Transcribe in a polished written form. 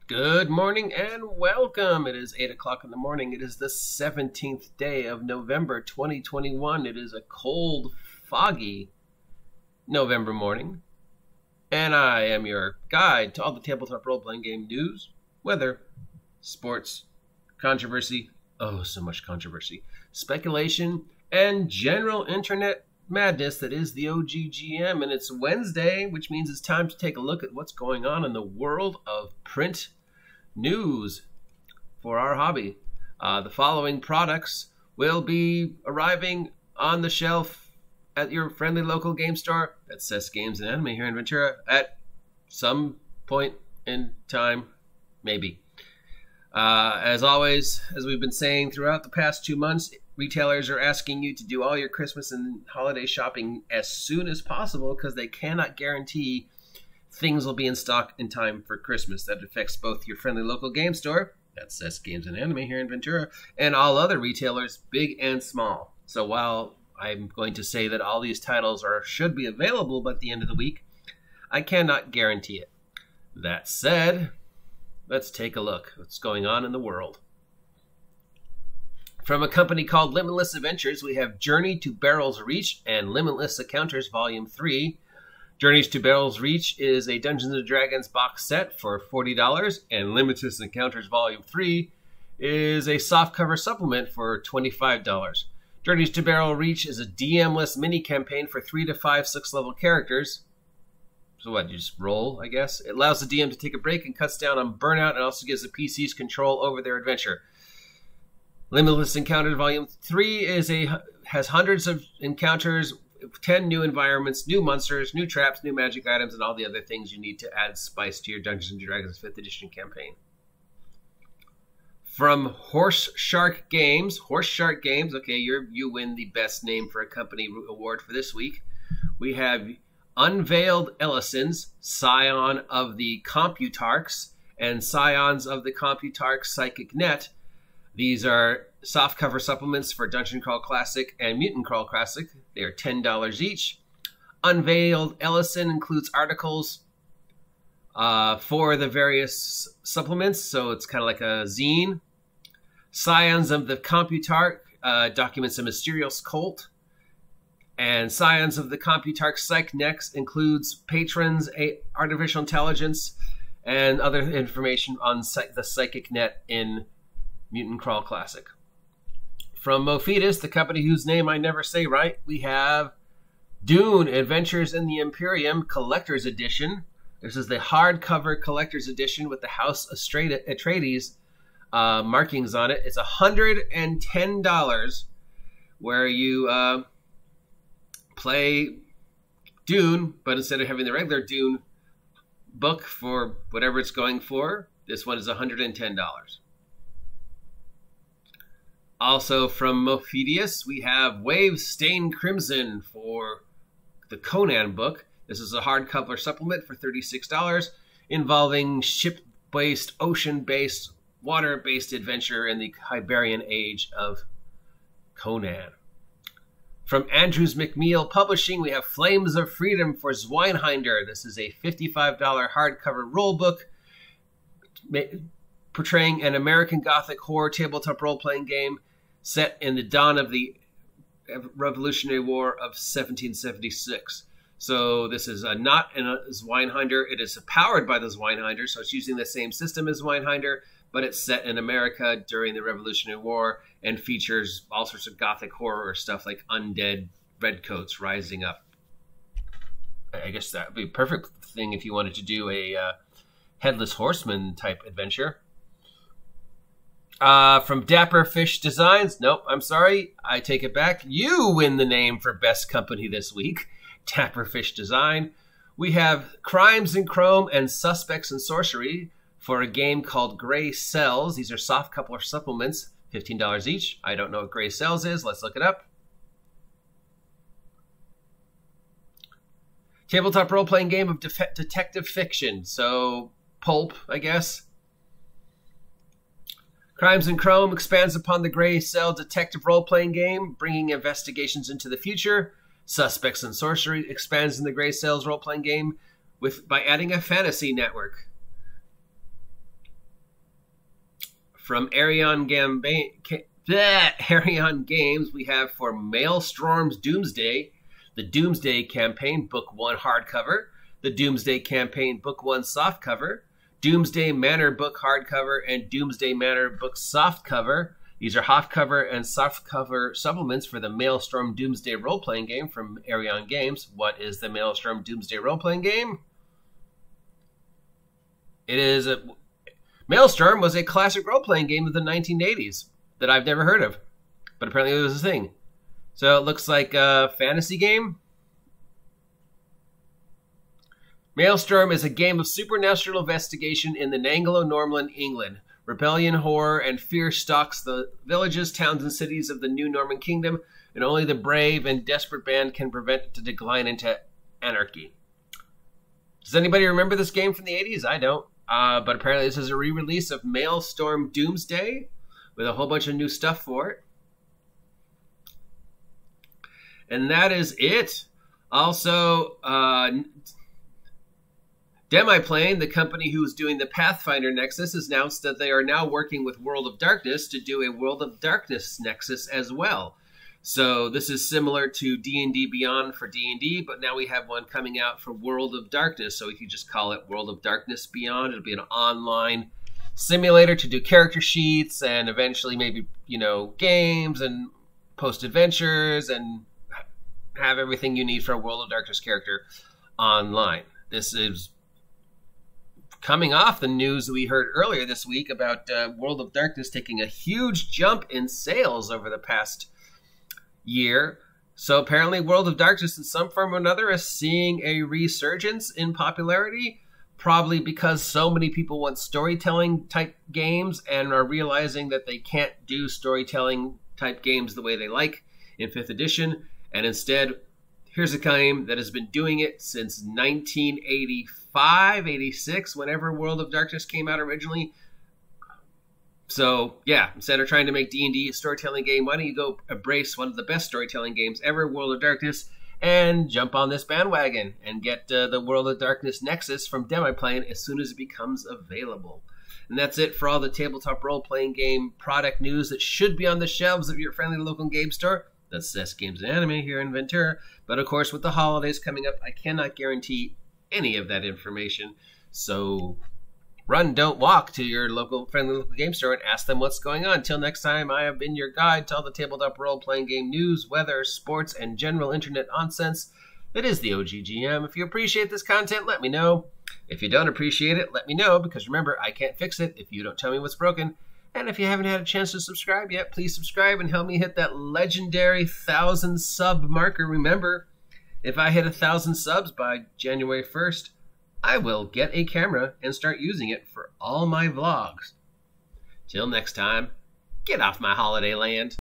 Good morning and welcome. It is 8 o'clock in the morning. It is the 17th day of November 2021. It is a cold, foggy November morning. And I am your guide to all the tabletop role-playing game news, weather, sports, controversy, oh, so much controversy, speculation, and general internet madness that is the OGGM. And it's Wednesday, which means it's time to take a look at what's going on in the world of print news for our hobby. The following products will be arriving on the shelf at your friendly local game store. That's CES Games and Anime here in Ventura at some point in time, maybe. As always, as we've been saying throughout the past 2 months, retailers are asking you to do all your Christmas and holiday shopping as soon as possible because they cannot guarantee things will be in stock in time for Christmas. That affects both your friendly local game store, that's CES Games and Anime here in Ventura, and all other retailers, big and small. So while I'm going to say that all these titles should be available by the end of the week, I cannot guarantee it. That said, let's take a look at what's going on in the world. From a company called Limitless Adventures, we have Journey to Barrel's Reach and Limitless Encounters Volume 3. Journeys to Barrel's Reach is a Dungeons & Dragons box set for $40, and Limitless Encounters Volume 3 is a softcover supplement for $25. Journeys to Barrel Reach is a DM-less mini-campaign for 3 to 5 6th-level characters. So what, you just roll, I guess? It allows the DM to take a break and cuts down on burnout, and also gives the PCs control over their adventure. Limitless Encounters Volume 3 has hundreds of encounters, 10 new environments, new monsters, new traps, new magic items, and all the other things you need to add spice to your Dungeons & Dragons 5th edition campaign. From Horseshark Games, okay, you win the best name for a company award for this week. We have Unveiled Ellisons, Scion of the Computarchs, and Scions of the Computarchs Psychic Net. These are softcover supplements for Dungeon Crawl Classic and Mutant Crawl Classic. They are $10 each. Unveiled Ellison includes articles for the various supplements, so it's kind of like a zine. Scions of the Computarch documents a mysterious cult. And Scions of the Computarch Psych Next includes patrons, artificial intelligence, and other information on the Psychic Net in Mutant Crawl Classic. From Mofetus, the company whose name I never say right, we have Dune Adventures in the Imperium Collector's Edition. This is the hardcover Collector's Edition with the House Atreides markings on it. It's $110, where you play Dune, but instead of having the regular Dune book for whatever it's going for, this one is $110. Also from Mophidius, we have Waves Stained Crimson for the Conan book. This is a hardcover supplement for $36 involving ship-based, ocean-based, water-based adventure in the Iberian age of Conan. From Andrews McMeel Publishing, we have Flames of Freedom for Zweinhinder. This is a $55 hardcover rulebook portraying an American Gothic horror tabletop role-playing game set in the dawn of the Revolutionary War of 1776. So this is not in a Zweinhinder. It is powered by the Zweinhinder, so it's using the same system as Zweinhinder, but it's set in America during the Revolutionary War and features all sorts of Gothic horror stuff like undead redcoats rising up. I guess that would be a perfect thing if you wanted to do a Headless Horseman type adventure. From Dapper Fish Designs, nope, I'm sorry, I take it back. You win the name for best company this week, Dapper Fish Design. We have Crimes in Chrome and Suspects in Sorcery for a game called Gray Cells. These are softcover supplements, $15 each. I don't know what Gray Cells is. Let's look it up. Tabletop role-playing game of detective fiction, so pulp, I guess. Crimes in Chrome expands upon the Gray Cell detective role-playing game, bringing investigations into the future. Suspects in Sorcery expands in the Gray Cells role-playing game by adding a fantasy network. From Arion Games, we have for Mailstorm's Doomsday, the Doomsday Campaign Book 1 hardcover, the Doomsday Campaign Book 1 softcover, Doomsday Manor Book hardcover, and Doomsday Manor Book softcover. These are hardcover and softcover supplements for the Mailstorm Doomsday role-playing game from Arion Games. What is the Mailstorm Doomsday role-playing game? Mailstorm was a classic role-playing game of the 1980s that I've never heard of, but apparently it was a thing. So it looks like a fantasy game. Mailstorm is a game of supernatural investigation in the Anglo-Norman England. Rebellion, horror, and fear stalks the villages, towns, and cities of the new Norman kingdom, and only the brave and desperate band can prevent it to decline into anarchy. Does anybody remember this game from the 80s? I don't. But apparently this is a re-release of Mailstorm Doomsday with a whole bunch of new stuff for it. And that is it. Also, Demiplane, the company who is doing the Pathfinder Nexus, has announced that they are now working with World of Darkness to do a World of Darkness Nexus as well. So this is similar to D&D Beyond for D&D, but now we have one coming out for World of Darkness, so we can just call it World of Darkness Beyond. It'll be an online simulator to do character sheets and eventually maybe, games and post adventures and have everything you need for a World of Darkness character online. This is coming off the news we heard earlier this week about World of Darkness taking a huge jump in sales over the past year. So apparently World of Darkness in some form or another is seeing a resurgence in popularity, probably because so many people want storytelling type games and are realizing that they can't do storytelling type games the way they like in 5th edition. And instead, here's a game that has been doing it since 1985, 86, whenever World of Darkness came out originally. So, yeah, instead of trying to make D&D a storytelling game, why don't you go embrace one of the best storytelling games ever, World of Darkness, and jump on this bandwagon and get the World of Darkness Nexus from Demiplane as soon as it becomes available. And that's it for all the tabletop role-playing game product news that should be on the shelves of your friendly local game store. That's S Games and Anime here in Ventura. But of course, with the holidays coming up, I cannot guarantee any of that information. So run, don't walk to your friendly local game store and ask them what's going on. Until next time, I have been your guide to all the tabletop role-playing game news, weather, sports, and general internet nonsense that is the OGGM. If you appreciate this content, let me know. If you don't appreciate it, let me know, because remember, I can't fix it if you don't tell me what's broken. And if you haven't had a chance to subscribe yet, please subscribe and help me hit that legendary 1,000 sub marker. Remember, if I hit 1,000 subs by January 1st, I will get a camera and start using it for all my vlogs. Till next time, get off my holiday land.